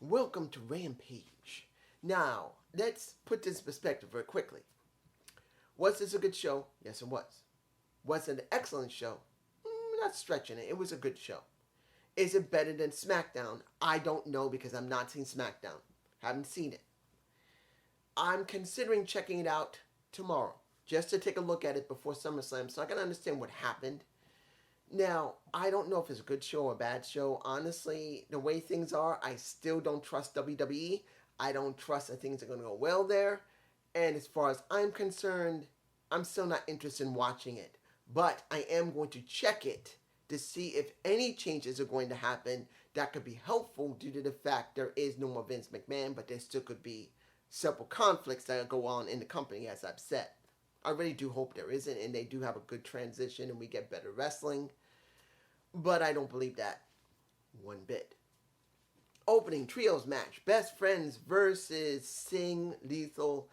Welcome to Rampage. Now, let's put this in perspective very quickly. Was this a good show? Yes, it was. Was it an excellent show? Not stretching it. It was a good show. Is it better than SmackDown? I don't know because I'm not seeing SmackDown. Haven't seen it. I'm considering checking it out tomorrow just to take a look at it before SummerSlam so I can understand what happened. Now, I don't know if it's a good show or a bad show. Honestly, the way things are, I still don't trust WWE. I don't trust that things are going to go well there. And as far as I'm concerned, I'm still not interested in watching it. But I am going to check it to see if any changes are going to happen that could be helpful due to the fact there is no more Vince McMahon, but there still could be several conflicts that go on in the company, as I've said. I really do hope there isn't, and they do have a good transition and we get better wrestling. But I don't believe that one bit. Opening trios match. Best Friends versus Singh, Lethal,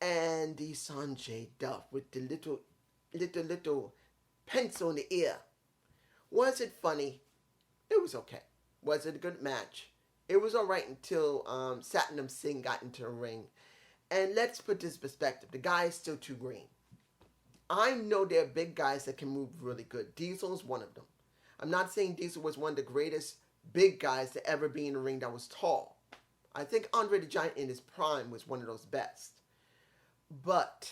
and the Sanjay Duff with the little pencil in the ear. Was it funny? It was okay. Was it a good match? It was alright until Satnam Singh got into the ring. And let's put this in perspective. The guy is still too green. I know there are big guys that can move really good. Diesel is one of them. I'm not saying Diesel was one of the greatest big guys to ever be in the ring that was tall. I think Andre the Giant in his prime was one of those best. But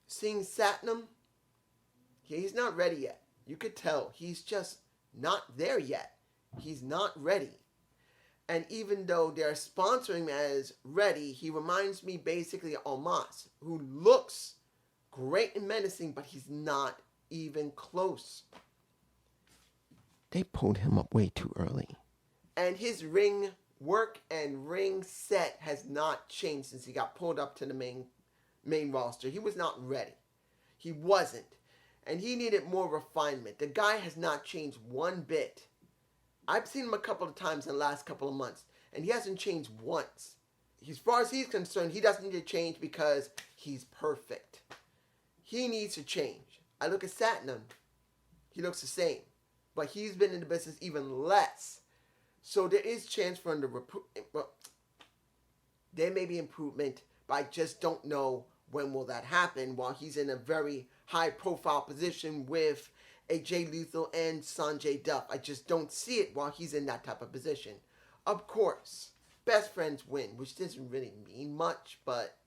seeing Satnam, he's not ready yet. You could tell he's just not there yet. He's not ready. And even though they're sponsoring him as ready, he reminds me basically of Omos, who looks great and menacing, but he's not even close. They pulled him up way too early. And his ring work and ring set has not changed since he got pulled up to the main roster. He was not ready. He wasn't. And he needed more refinement. The guy has not changed one bit. I've seen him a couple of times in the last couple of months, and he hasn't changed once. As far as he's concerned, he doesn't need to change because he's perfect. He needs to change. I look at Satnam. He looks the same. But he's been in the business even less. So there is chance for him to there may be improvement, but I just don't know when will that happen while he's in a very high-profile position with Jay Lethal and Sanjay Duff. I just don't see it while he's in that type of position. Of course, best friends win, which doesn't really mean much, but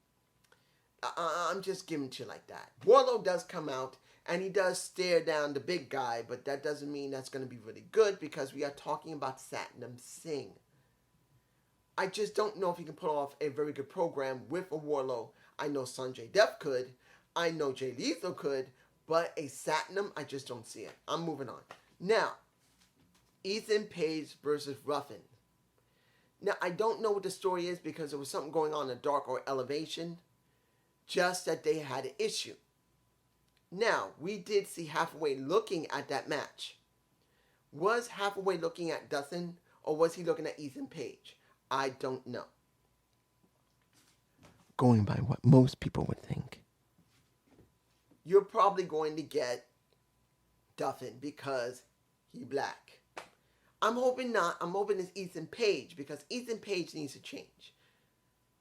I'm just giving it to you like that. Warlow does come out, and he does stare down the big guy, but that doesn't mean that's going to be really good because we are talking about Satnam Singh. I just don't know if he can put off a very good program with a Warlow. I know Sanjay Duff could. I know Jay Lethal could. But a Satnam, I just don't see it. I'm moving on. Now, Ethan Page versus Ruffin. Now, I don't know what the story is because there was something going on in Dark or Elevation. Just that they had an issue. Now, we did see Hathaway looking at that match. Was Hathaway looking at Dustin or was he looking at Ethan Page? I don't know. Going by what most people would think. You're probably going to get Duffin because he black. I'm hoping not. I'm hoping it's Ethan Page because Ethan Page needs to change.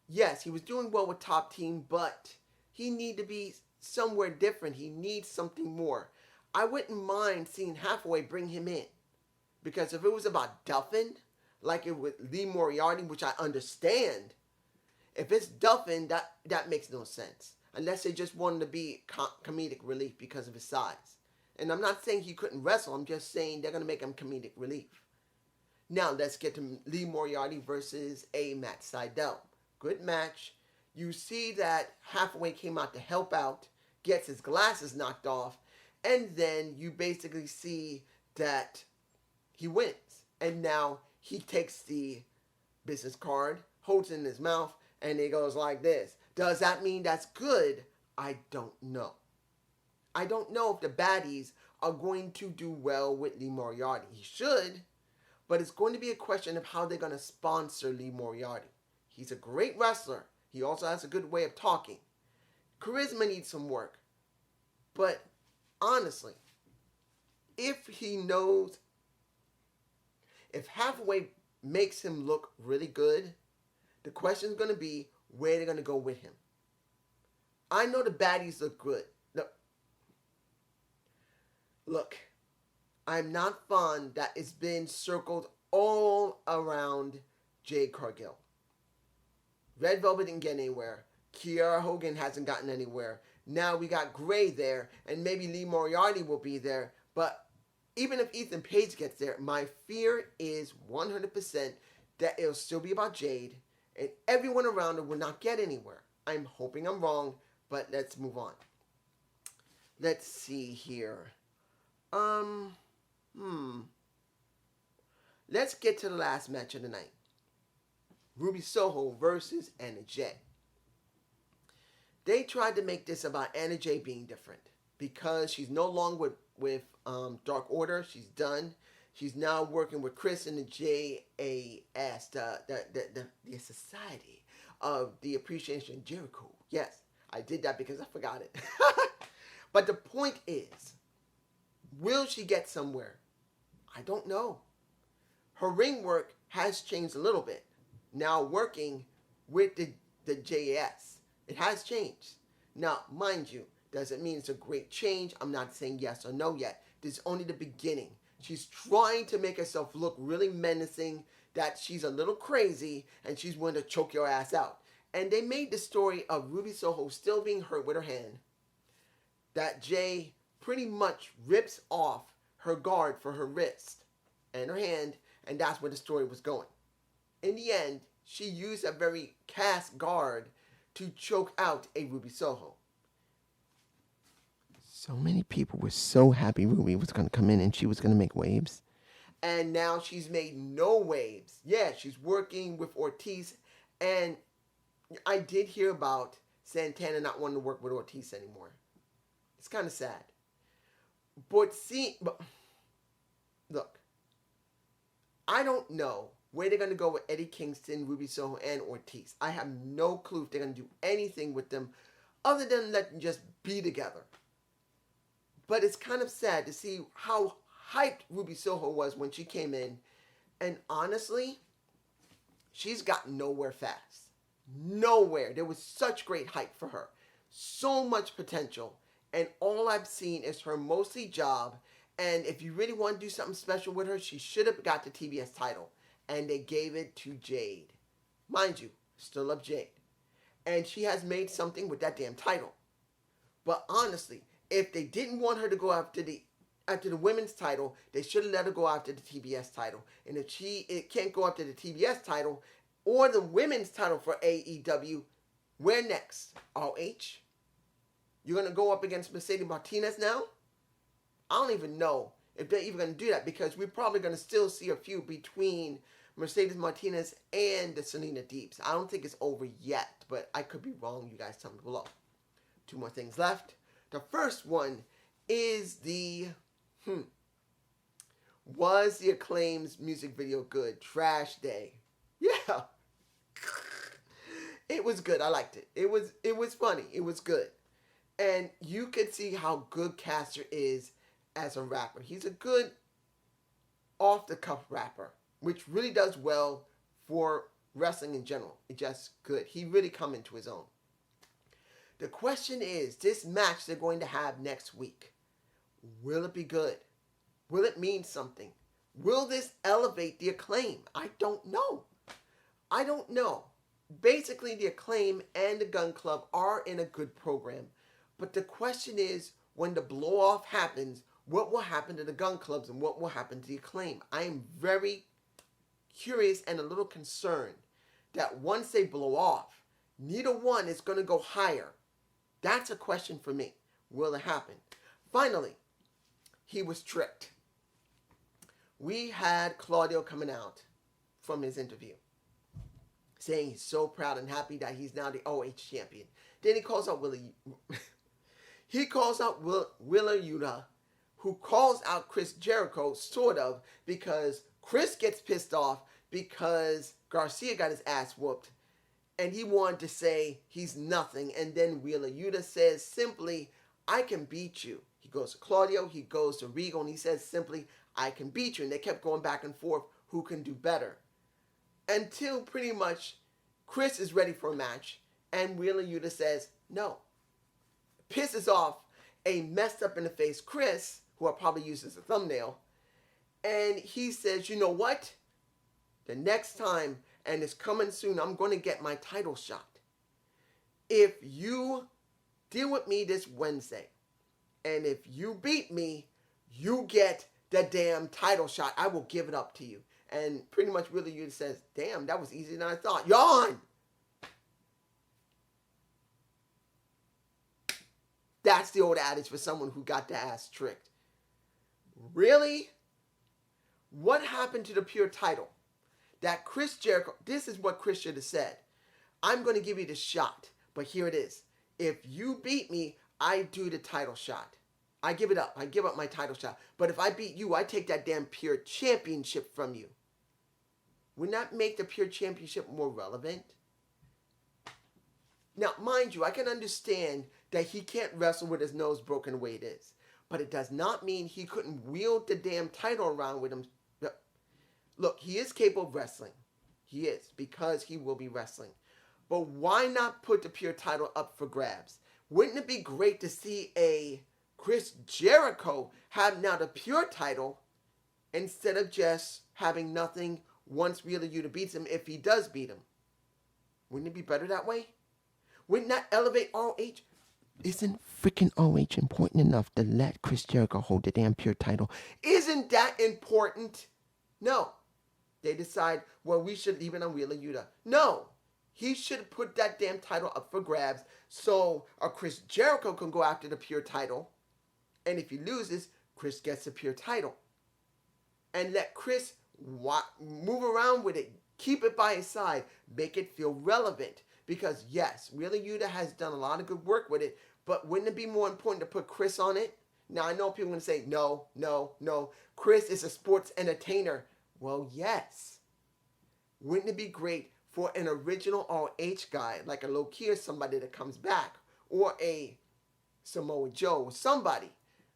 Yes, he was doing well with Top Team, but he need to be somewhere different. He needs something more. I wouldn't mind seeing Hathaway bring him in because if it was about Duffin, like it with Lee Moriarty, which I understand, if it's Duffin, that makes no sense. Unless they just wanted to be comedic relief because of his size. And I'm not saying he couldn't wrestle. I'm just saying they're going to make him comedic relief. Now, let's get to Lee Moriarty versus Matt Seidel. Good match. You see that Hathaway came out to help out, gets his glasses knocked off, and then you basically see that he wins. And now he takes the business card, holds it in his mouth, and he goes like this. Does that mean that's good? I don't know. I don't know if the baddies are going to do well with Lee Moriarty. He should, but it's going to be a question of how they're going to sponsor Lee Moriarty. He's a great wrestler. He also has a good way of talking. Charisma needs some work. But honestly, if Hathaway makes him look really good. The question is going to be where they're going to go with him. I know the baddies look good. No. Look, I'm not fond that it's been circled all around Jade Cargill. Red Velvet didn't get anywhere. Kiara Hogan hasn't gotten anywhere. Now we got Gray there, and maybe Lee Moriarty will be there. But even if Ethan Page gets there, my fear is 100% that it'll still be about Jade, and everyone around her will not get anywhere. I'm hoping I'm wrong, but let's move on. Let's see here. Let's get to the last match of the night. Ruby Soho versus Anna Jay. They tried to make this about Anna Jay being different because she's no longer with Dark Order. She's done. She's now working with Chris in the JAS, the Society of the Appreciation of Jericho. Yes, I did that because I forgot it. But the point is, will she get somewhere? I don't know. Her ring work has changed a little bit. Now working with the JAS. It has changed. Now, mind you, does it mean it's a great change? I'm not saying yes or no yet. This is only the beginning. She's trying to make herself look really menacing, that she's a little crazy, and she's willing to choke your ass out. And they made the story of Ruby Soho still being hurt with her hand, that Jay pretty much rips off her guard for her wrist and her hand, and that's where the story was going. In the end, she used a very cast guard to choke out a Ruby Soho. So many people were so happy Ruby was going to come in and she was going to make waves. And now she's made no waves. Yeah, she's working with Ortiz. And I did hear about Santana not wanting to work with Ortiz anymore. It's kind of sad. But look, I don't know where they're going to go with Eddie Kingston, Ruby Soho, and Ortiz. I have no clue if they're going to do anything with them other than let them just be together. But it's kind of sad to see how hyped Ruby Soho was when she came in. And honestly, she's gotten nowhere fast. Nowhere. There was such great hype for her. So much potential. And all I've seen is her mostly job. And if you really want to do something special with her, she should have got the TBS title. And they gave it to Jade. Mind you, still love Jade. And she has made something with that damn title. But honestly, if they didn't want her to go after the women's title, they should have let her go after the TBS title. And if it can't go after the TBS title or the women's title for AEW, where next? ROH? You're going to go up against Mercedes Martinez now? I don't even know if they're even going to do that, because we're probably going to still see a feud between Mercedes Martinez and the Selena Deeps. I don't think it's over yet, but I could be wrong. You guys tell me below. 2 more things left. The first one is was the Acclaim's music video good? Trash Day. Yeah. It was good. I liked it. It was funny. It was good. And you could see how good Caster is as a rapper. He's a good off-the-cuff rapper, which really does well for wrestling in general. It's just good. He really come into his own. The question is, this match they're going to have next week, will it be good? Will it mean something? Will this elevate the Acclaim? I don't know. I don't know. Basically, the Acclaim and the Gun Club are in a good program. But the question is, when the blow-off happens, what will happen to the Gun Clubs and what will happen to the Acclaim? I am very curious and a little concerned that once they blow off, neither one is going to go higher. That's a question for me. Will it happen? Finally, he was tricked. We had Claudio coming out from his interview, saying he's so proud and happy that he's now the OH champion. Then he calls out Wheeler Yuta, who calls out Chris Jericho, sort of, because Chris gets pissed off because Garcia got his ass whooped. And he wanted to say he's nothing. And then Wheeler Yuta says simply, I can beat you. He goes to Claudio, he goes to Regal, and he says simply, I can beat you. And they kept going back and forth, who can do better. until pretty much Chris is ready for a match, and Wheeler Yuta says no. Pisses off a messed up in the face Chris, who I'll probably use as a thumbnail, and he says, you know what? The next time, and it's coming soon, I'm going to get my title shot. If you deal with me this Wednesday, and if you beat me, you get the damn title shot. I will give it up to you. And pretty much Wheeler Yuta says, damn, that was easier than I thought. Yawn! That's the old adage for someone who got their ass tricked. Really? What happened to the pure title? That Chris Jericho, this is what Chris should have said. I'm going to give you the shot, but here it is. If you beat me, I do the title shot. I give it up. I give up my title shot. But if I beat you, I take that damn pure championship from you. Wouldn't that make the pure championship more relevant? Now, mind you, I can understand that he can't wrestle with his nose broken the way it is. But it does not mean he couldn't wield the damn title around with him. Look, he is capable of wrestling. He is, because he will be wrestling. But why not put the pure title up for grabs? Wouldn't it be great to see a Chris Jericho have now the pure title instead of just having nothing once Wheeler Yuta beats him, if he does beat him? Wouldn't it be better that way? Wouldn't that elevate ROH? Isn't freaking OH important enough to let Chris Jericho hold the damn pure title? Isn't that important? No. They decide, well, we should leave it on Wheeler Yuta. No. He should put that damn title up for grabs so Chris Jericho can go after the pure title. And if he loses, Chris gets the pure title. And let Chris move around with it. Keep it by his side. Make it feel relevant. Because yes, Wheeler Yuta has done a lot of good work with it. But wouldn't it be more important to put Chris on it? Now, I know people are going to say, no. Chris is a sports entertainer. Well, yes. Wouldn't it be great for an original ROH guy, like a Low-Key or somebody that comes back, or a Samoa Joe, or somebody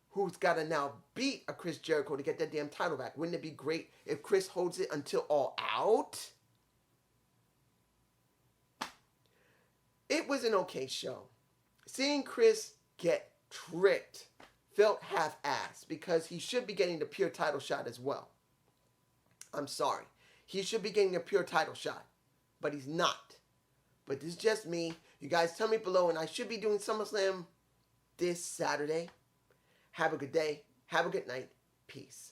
who's got to now beat a Chris Jericho to get that damn title back? Wouldn't it be great if Chris holds it until All Out? It was an okay show. Seeing Chris get tricked felt half-assed because he should be getting the pure title shot as well. I'm sorry. He should be getting a pure title shot, but he's not. But this is just me. You guys tell me below, and I should be doing SummerSlam this Saturday. Have a good day. Have a good night. Peace.